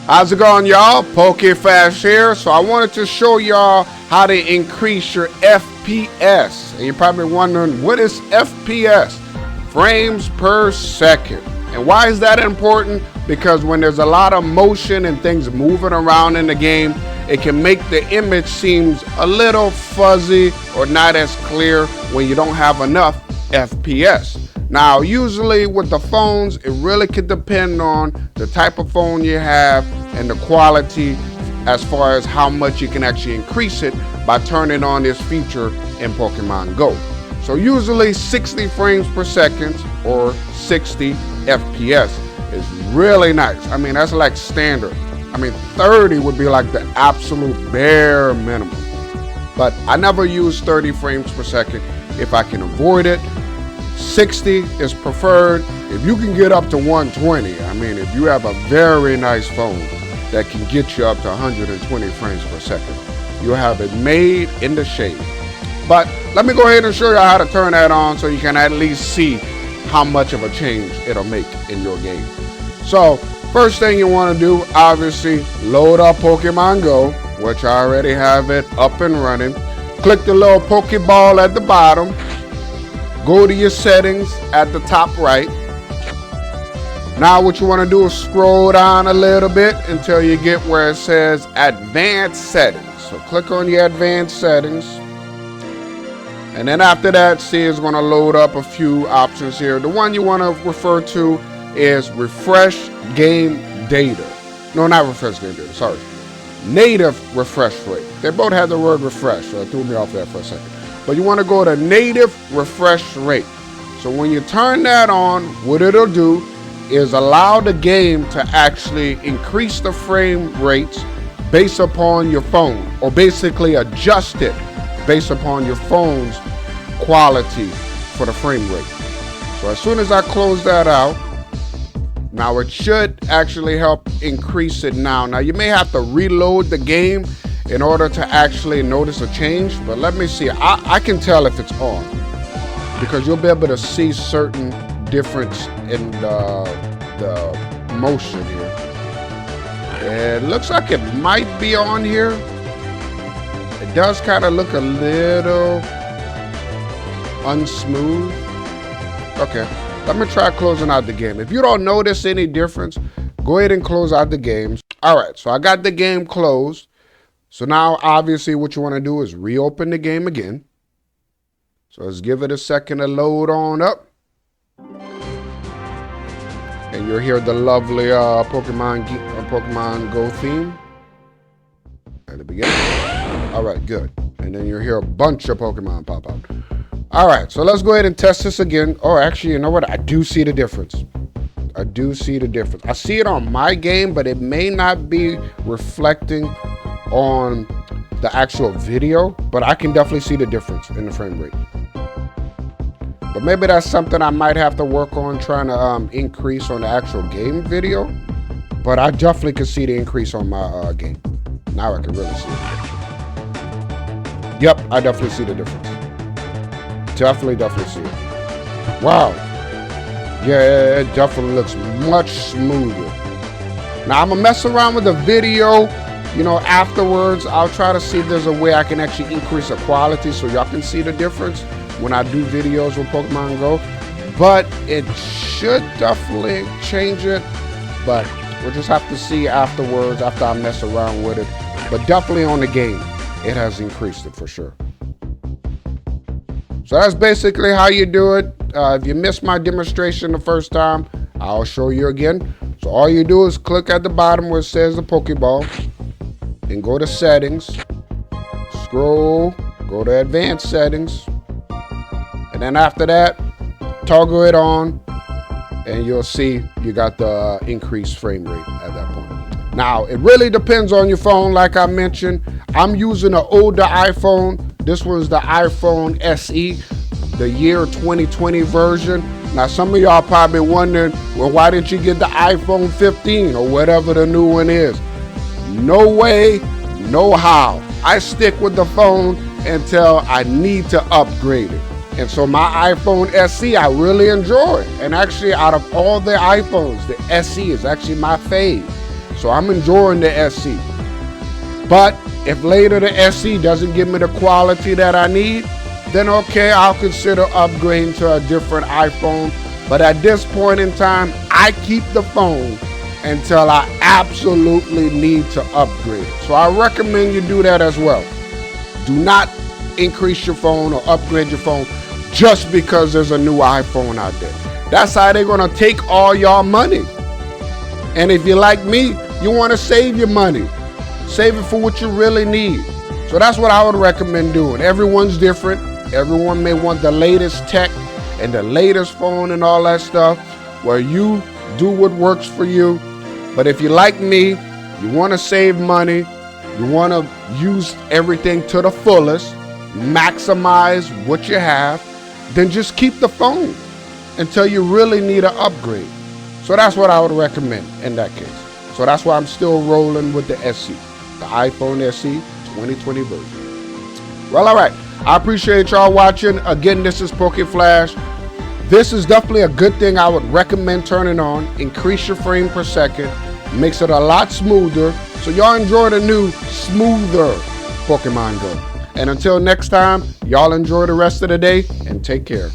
How's it going, y'all? PokeFast here. So I wanted to show y'all how to increase your FPS. And you're probably wondering, what is FPS? Frames per second. And why is that important? Because when there's a lot of motion and things moving around in the game, it can make the image seem a little fuzzy or not as clear when you don't have enough FPS. Now, usually with the phones, it really could depend on the type of phone you have and the quality as far as how much you can actually increase it by turning on this feature in Pokemon GO. So usually 60 frames per second or 60 FPS is really nice. I mean, that's like standard. I mean, 30 would be like the absolute bare minimum. But I never use 30 frames per second if I can avoid it. 60 is preferred. If you can get up to 120, I mean, if you have a very nice phone that can get you up to 120 frames per second, you'll have it made in the shade. But let me go ahead and show you how to turn that on so you can at least see how much of a change it'll make in your game. So first thing you want to do, obviously, load up Pokemon GO, which I already have it up and running. Click the little Pokeball at the bottom. Go to your settings at the top right. Now what you want to do is scroll down a little bit until you get where it says Advanced Settings. So click on your Advanced Settings. And then after that, see, it's going to load up a few options here. The one you want to refer to is Refresh Game Data. No, not Refresh Game Data, sorry. Native Refresh Rate. They both have the word refresh, so it threw me off there for a second. But you want to go to native refresh rate. So when you turn that on, what it'll do is allow the game to actually increase the frame rates based upon your phone, or basically adjust it based upon your phone's quality for the frame rate. So as soon as I close that out, now it should actually help increase it now. Now you may have to reload the game in order to actually notice a change, but let me see. I can tell if it's on because you'll be able to see certain difference in the motion here. It looks like it might be on here. It does kind of look a little unsmooth. Okay, let me try closing out the game. If you don't notice any difference, go ahead and close out the games. All right, so I got the game closed. So now, obviously, what you want to do is reopen the game again. So let's give it a second to load on up. And you'll hear the lovely Pokemon GO theme at the beginning. All right, good. And then you'll hear a bunch of Pokemon pop out. All right, so let's go ahead and test this again. Oh, actually, you know what? I do see the difference. I do see the difference. I see it on my game, but it may not be reflecting on the actual video, but I can definitely see the difference in the frame rate. But maybe that's something I might have to work on, trying to increase on the actual game video. But I definitely can see the increase on my game. Now I can really see it. Yep, I definitely see the difference. Definitely see it. Wow. Yeah, it definitely looks much smoother. Now I'm gonna mess around with the video. You know, afterwards, I'll try to see if there's a way I can actually increase the quality so y'all can see the difference when I do videos with Pokemon GO. But it should definitely change it. But we'll just have to see afterwards, after I mess around with it. But definitely on the game, it has increased it for sure. So that's basically how you do it. If you missed my demonstration the first time, I'll show you again. So all you do is click at the bottom where it says the Pokeball. And go to settings, scroll, go to advanced settings, and then after that, toggle it on, and you'll see you got the increased frame rate at that point. Now, it really depends on your phone, like I mentioned. I'm using an older iPhone. This was the iPhone SE, the year 2020 version. Now, some of y'all probably wondering, well, why didn't you get the iPhone 15 or whatever the new one is? No way, no how. I stick with the phone until I need to upgrade it. And so my iPhone SE, I really enjoy. And actually, out of all the iPhones, the SE is actually my fave. So I'm enjoying the SE. But if later the SE doesn't give me the quality that I need, then okay, I'll consider upgrading to a different iPhone. But at this point in time, I keep the phone until I absolutely need to upgrade. So I recommend you do that as well. Do not increase your phone or upgrade your phone just because there's a new iPhone out there. That's how they're gonna take all your money. And if you're like me, you wanna save your money. Save it for what you really need. So that's what I would recommend doing. Everyone's different. Everyone may want the latest tech and the latest phone and all that stuff, where you do what works for you. But if you're like me, you wanna save money, you wanna use everything to the fullest, maximize what you have, then just keep the phone until you really need an upgrade. So that's what I would recommend in that case. So that's why I'm still rolling with the SE, the iPhone SE 2020 version. Well, all right. I appreciate y'all watching. Again, this is PokeFlash. This is definitely a good thing I would recommend turning on. Increase your frame per second. Makes it a lot smoother. So y'all enjoy the new, smoother Pokemon Go. And until next time, y'all enjoy the rest of the day and take care.